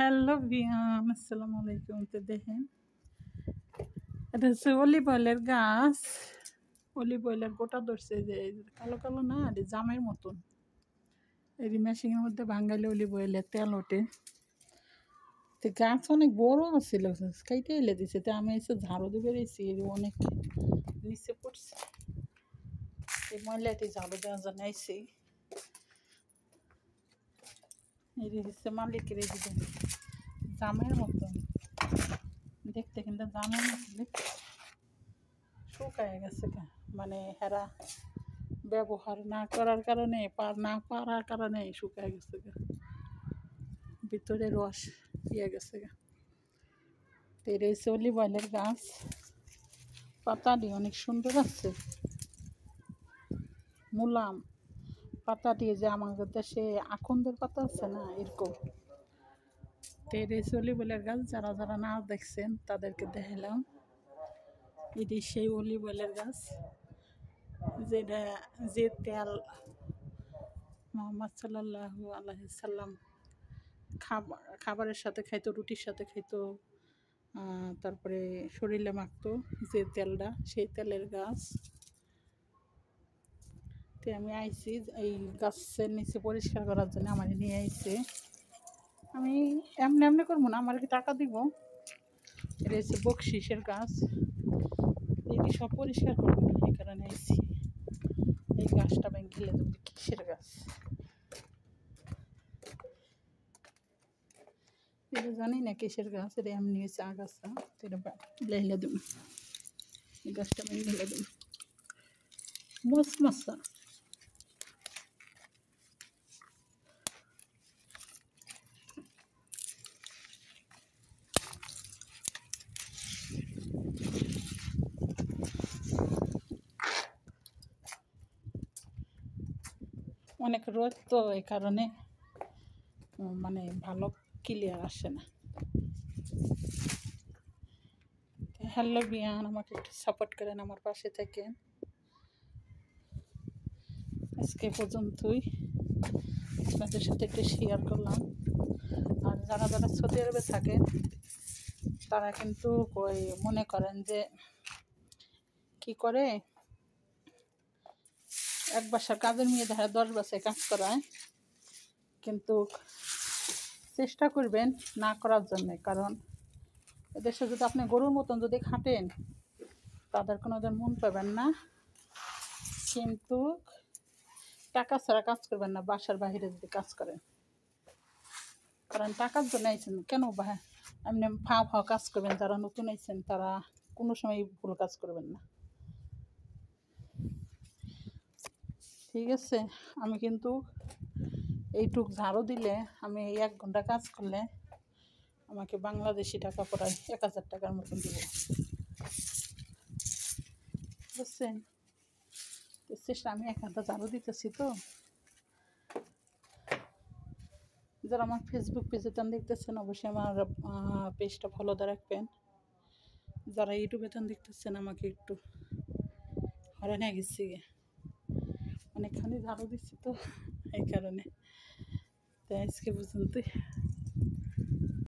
Hello বিয়ান, আসসালামু আলাইকুম। তো দেখেন, এটা হচ্ছে অলিভ অয়েলের গাছ। অলিভ অয়েলের গোটা ধরছে, যে এই যে কালো কালো না, এটা জামের মতন। এই মেশিনের মধ্যে ভাঙাইলে অলিভ অয়েলের তেল ওঠে। তো গাছ অনেক বড় ছিল, কাইটে এলে দিছে। তো আমি এসে ঝাড়ু দিয়ে বেরিয়েছি, অনেক নিচে পড়ছে। এই ময়লাটি ঝাড়ু দেওয়া জানাইছি। এই হচ্ছে মালিকের, এই যে জামের মতন দেখতে, কিন্তু জামের মতন দেখতে শুকায় গেছে। মানে হেরা ব্যবহার না করার কারণে, না পারার কারণে শুকায় গেছে, ভিতরে রস দিয়ে গেছে। এর হচ্ছে অলিভ অয়েলের গাছ, পাতাটি অনেক সুন্দর আছে, মুলাম পাতা দিয়ে, যে আমাদের দেশে আকন্দের পাতা আছে না, এরকম। এর হচ্ছে অলিভ অয়েলের গাছ। যারা যারা না দেখছেন তাদেরকে দেখালাম। এটি সেই অলিভ অয়েলের গাছ, যেটা যে তেল মোহাম্মদ সাল্লাল্লাহু আলাইহি সাল্লাম খাবারের সাথে খাইতো, রুটির সাথে খাইতো, তারপরে শরীরে মাখতো, যে তেলটা, সেই তেলের গাছ। তো আমি আইছি এই গাছের নিচে পরিষ্কার করার জন্য, আমার নিয়ে আইছে। আমি এমনি এমনি করবো না, আমার কি টাকা দিব। এটা হচ্ছে বকশিসের গাছ, এটি সব পরিষ্কার করবো, এই কারণে আইছি। এই গাছটা ভেঙে দেবো, কিসের গাছ এটা জানি না, কিসের গাছ। এটা এমনি হচ্ছে আগাছা, এটা লেহলে দেবো। এই গাছটা ভেঙে দেবো, মশা। অনেক রোদ তো, এই কারণে মানে ভালো ক্লিয়ার আসে না। হ্যালো বিয়ান, আমাকে একটু সাপোর্ট করেন, আমার পাশে থাকেন। আজকে পর্যন্তই আপনাদের সাথে একটু শেয়ার করলাম। আর যারা যারা সৌদি আরবে থাকেন, তারা কিন্তু ওই মনে করেন যে কি করে, এক বাসার কাজের মেয়ে দেখা 10 বাসায় কাজ করায়, কিন্তু চেষ্টা করবেন না করার জন্যে। কারণ এদেশে যদি আপনি গরুর মতন যদি খাটেন, তাদের কোনো দিন মন পাবেন না। কিন্তু টাকা ছাড়া কাজ করবেন না বাসার বাইরে যদি কাজ করেন। কারণ টাকার জন্য আইছেন, কেন এমনি ফাও ফাও কাজ করবেন। যারা নতুন আইছেন তারা কোনো সময় ভুল কাজ করবেন না, ঠিক আছে? আমি কিন্তু এইটুক ঝাড়ু দিলে, আমি 1 ঘন্টা কাজ করলে আমাকে বাংলাদেশি টাকা প্রায় 1000 টাকার মতন দিব, বুঝছেন? চেষ্টা, আমি 1 ঘন্টা ঝাড়ু দিতেছি। তো যারা আমার ফেসবুক পেজে দেখতেছেন, অবশ্যই আমার পেজটা ফলো দিয়ে রাখবেন। যারা ইউটিউবে দেখতেছেন, আমাকে একটু হয়রান হয়ে গেছি, অনেকখানি ঝাড়ু দিচ্ছি তো, এই কারণে। তো আজকে পর্যন্তই।